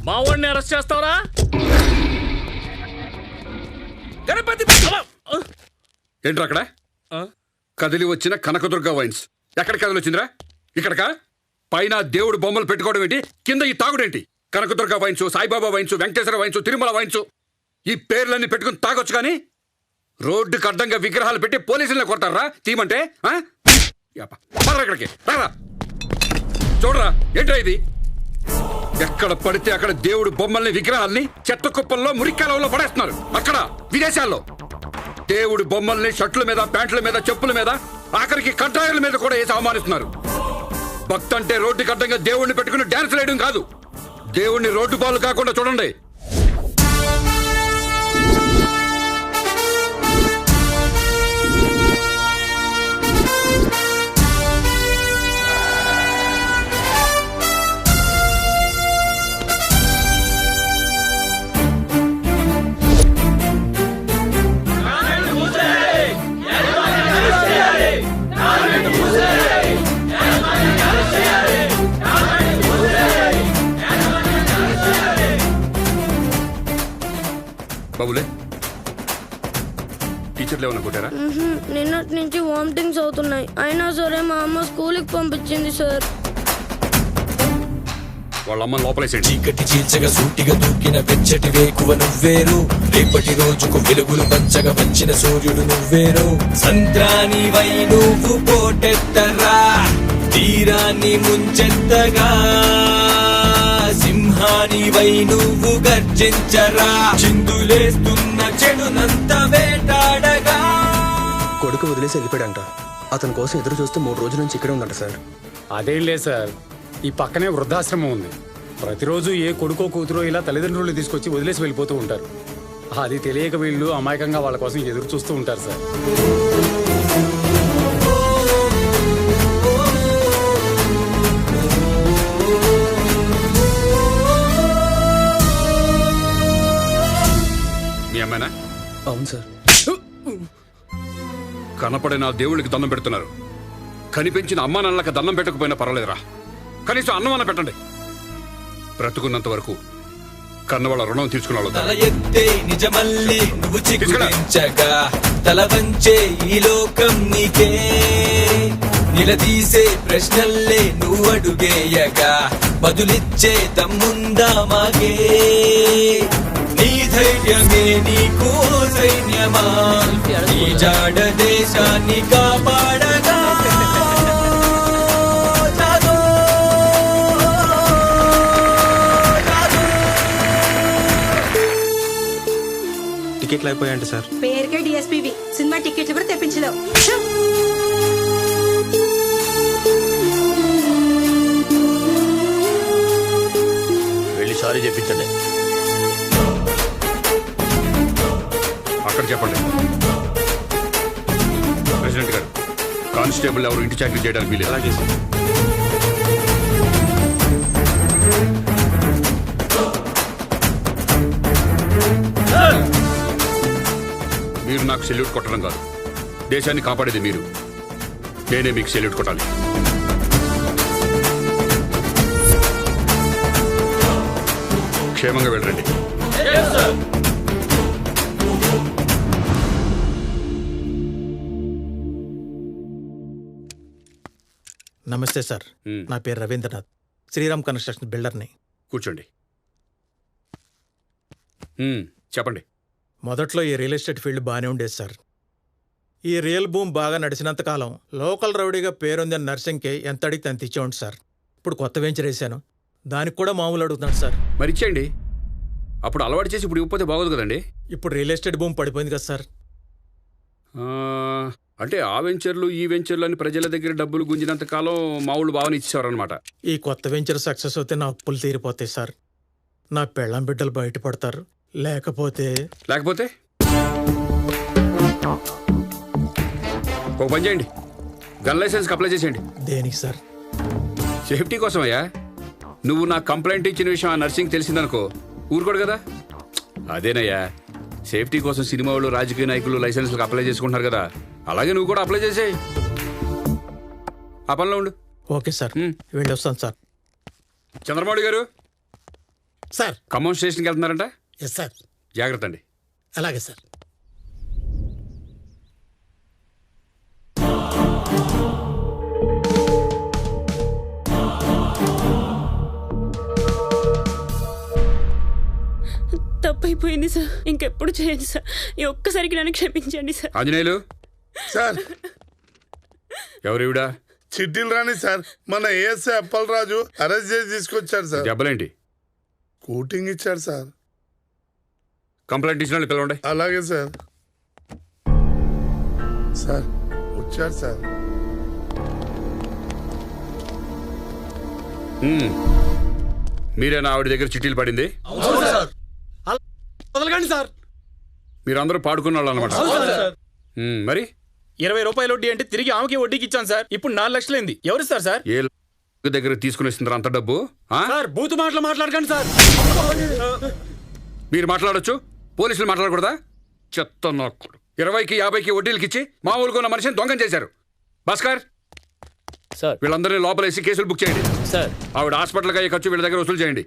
మావాడిని arrest చేస్తావరా? Ganapati ఏంట్రా అక్కడ కదిలి వచ్చిన కనకదుర్గ వైన్స్ ఎక్కడ కదిలి వచ్చిందిరా? ఇక్కడకా? పైన దేవుడు బొమ్మలు పెట్టుకోవడం ఏంటి, కింద ఈ తాగుడేంటి? Kanakadurga wines, Saibaba wines, Venkateswara wines, Tirumala wines ఈ పేర్లన్నీ పెట్టుకుని తాగొచ్చు కానీ రోడ్డుకు అడ్డంగా విగ్రహాలు పెట్టి పోలీసులను కొడతారా తీయమంటే? ఇక్కడికి రారా, చూడరా ఏంట్రా ఇది? ఎక్కడ పడితే అక్కడ దేవుడు బొమ్మల్ని విగ్రహాల్ని చెత్త కుప్పల్లో మురికాలంలో పడేస్తున్నారు. అక్కడ విదేశాల్లో దేవుడి బొమ్మల్ని షర్ట్ల మీద, ప్యాంట్ల మీద, చెప్పుల మీద, ఆఖరికి కట్టాయిల మీద కూడా వేసి అవమానిస్తున్నారు. భక్తి అంటే రోడ్డుకి అడ్డంగా దేవుడిని పెట్టుకుని డ్యాన్స్ వేయడం కాదు, దేవుడిని రోడ్డు బాలు కాకుండా చూడండి. బాబులే, టీచర్లు ఏమన్నా కొట్టారా? నిన్నటి నుంచి వామిటింగ్స్ అవుతున్నాయి. అయినా సరే మా అమ్మ స్కూల్కి పంపించింది సార్. వాళ్ళ అమ్మ లోపలేసేయండి. చీకటి చీల్చగా సూటిగా దూకిన వెచ్చటి వేకువ నువ్వేరు, రేపటి రోజుకు వెలుగులు పంచగా వచ్చిన సూర్యుడు నువ్వేరు. సంద్రాని వై నువ్వు పోటెత్తరా, తీరాన్ని ముంచెత్తగా, సింహాని వై నువ్వు గర్జించరా, చిందులేస్తున్న చెడునంత వేటాడగా. కొడుకు వదిలేసి వెళ్ళిపోయాడంట. అతని కోసం ఎదురు చూస్తూ 3 రోజుల నుంచి ఇక్కడే ఉందంట సార్. అదేం లేదు సార్, ఈ పక్కనే వృద్ధాశ్రమం ఉంది. ప్రతిరోజు ఏ కొడుకో కూతురో ఇలా తల్లిదండ్రులు తీసుకొచ్చి వదిలేసి వెళ్ళిపోతూ ఉంటారు. అది తెలియక వీళ్ళు అమాయకంగా వాళ్ళ కోసం ఎదురు చూస్తూ ఉంటారు సార్. మీ అమ్మాయినా? అవును సార్. కనపడే నా దేవుడికి దండం పెడుతున్నారు. కనిపించిన అమ్మా నాన్నలకు దండం పెట్టకపోయినా పర్వాలేదురా, కనీసం అన్నం అన్న పెట్టండి. బ్రతుకున్నంత వరకు కన్నవాళ్ళ రుణం తీసుకున్నాడు. తల ఎత్తే నిజమల్లి నువ్వు చిగురించగా, తల వంచే ఈ లోకం నీకే, నిలదీసే ప్రశ్నల్లే నువ్వు అడుగేయగా, బదులిచ్చే దమ్ముందా మాగే. నీ ధైర్యమే నీకు సైన్యమా, నీ జాడ దేశాన్ని కాపాడగా. టికెట్లు అయిపోయాయంట సార్. పేరుకే డిఎస్పీవి, సినిమా టికెట్లు కూడా తెప్పించలేవు. వెళ్ళి సారీ చెప్పించండి. అక్కడ చెప్పండి. ప్రెసిడెంట్ గారు, కానిస్టేబుల్ ఎవరు ఇంటి చాకరీ చేయడానికి వీలేదు. అలాగే సార్. మీరు నాకు సెల్యూట్ కొట్టడం కాదు, దేశాన్ని కాపాడేది మీరు. నేనే మీకు సెల్యూట్ కొట్టాలి. క్షేమంగా వెళ్ళండి. నమస్తే సార్, నా పేరు రవీంద్రనాథ్, శ్రీరామ్ కన్స్ట్రక్షన్ బిల్డర్ని. కూర్చోండి. చెప్పండి. మొదట్లో ఈ రియల్ ఎస్టేట్ ఫీల్డ్ బాగానే ఉండేది సార్. ఈ రియల్ భూమి బాగా నడిచినంత కాలం లోకల్ రౌడీగా పేరొందిన నర్సింగ్కి ఎంత అడిగితే అంత ఇచ్చేవాడి సార్. ఇప్పుడు కొత్త వెంచర్ వేసాను, దానికి కూడా మామూలు అడుగుతున్నాడు సార్. మరి ఇచ్చేయండి. అప్పుడు అలవాటు చేసి ఇప్పుడు ఇవ్వకపోతే బాగోదు కదండి. ఇప్పుడు రియల్ ఎస్టేట్ భూమి పడిపోయింది కదా సార్. అంటే ఆ వెంచర్లు ఈ వెంచర్లు అని ప్రజల దగ్గర డబ్బులు గుంజినంత కాలం మామూలు భావన ఇచ్చేవారనమాట. ఈ కొత్త వెంచర్ సక్సెస్ అవుతే నా అప్పులు తీరిపోతాయి సార్. నా పెళ్ళాం బిడ్డలు బయటపడతారు. లేకపోతే ఒక పని చేయండి, గన్ లైసెన్స్కి అప్లై చేసేయండి. దేనికి సార్? సేఫ్టీ కోసం అయ్యా. నువ్వు నా కంప్లైంట్ ఇచ్చిన విషయం ఆ నర్సింగ్ తెలిసిందనుకో ఊరుకోడు కదా. అదేనయ్యా, సేఫ్టీ కోసం సినిమా వాళ్ళు, రాజకీయ నాయకులు లైసెన్స్లకు అప్లై చేసుకుంటున్నారు కదా, అలాగే నువ్వు కూడా అప్లై చేసేయి. ఆ పనిలో ఉండు. ఓకే సార్, వెళ్ళొస్తాను సార్. చంద్రమౌళి గారు, సార్. ఖమ్మం స్టేషన్కి వెళ్తున్నారంట. Yes sir. జాగ్రత్త అండి. అలాగే సార్. తప్పైపోయింది సార్, ఇంకెప్పుడు చేయండి సార్. ఈ ఒక్కసారికి నన్ను క్షమించండి సార్. ఆంజనేయులు సార్ ఎవరివిడా? చిట్టీలు రాని సార్, మన ఏఎస్ఐ అప్పలరాజు అరెస్ట్ చేసి తీసుకొచ్చారు సార్. దెబ్బలేంటి? కూటింగ్ ఇచ్చారు సార్. కంప్లైంట్ ఇచ్చిన వాళ్ళు పిలవండి. అలాగే సార్. సార్ వచ్చారు సార్. మీరేనా ఆవిడ దగ్గర చిట్టీలు పడింది? వదలకండి సార్. మీరందరూ పాడుకున్న వాళ్ళు అనమాట. మరి 20 రూపాయలు వడ్డీ అంటే తిరిగి ఆమెకి వడ్డీకి ఇచ్చాను సార్. ఇప్పుడు 4 లక్షలైంది. ఎవరిస్తారు సార్? ఏ దగ్గర తీసుకుని ఇస్తున్నారు అంత డబ్బు? సార్ బూతు మాటలు మాట్లాడకండి సార్. మీరు మాట్లాడొచ్చు, పోలీసులు మాట్లాడకూడదా? చెత్త నోక్కుడు. 20కి 50కి వడ్డీలకి ఇచ్చి మామూలుగా ఉన్న మనిషిని దొంగం చేశారు. భాస్కర్ సార్. వీళ్ళందరినీ లోపలేసి కేసులు బుక్ చేయండి. సార్. ఆవిడ హాస్పిటల్కి అయ్యే ఖర్చు వీళ్ళ దగ్గర వసూలు చేయండి.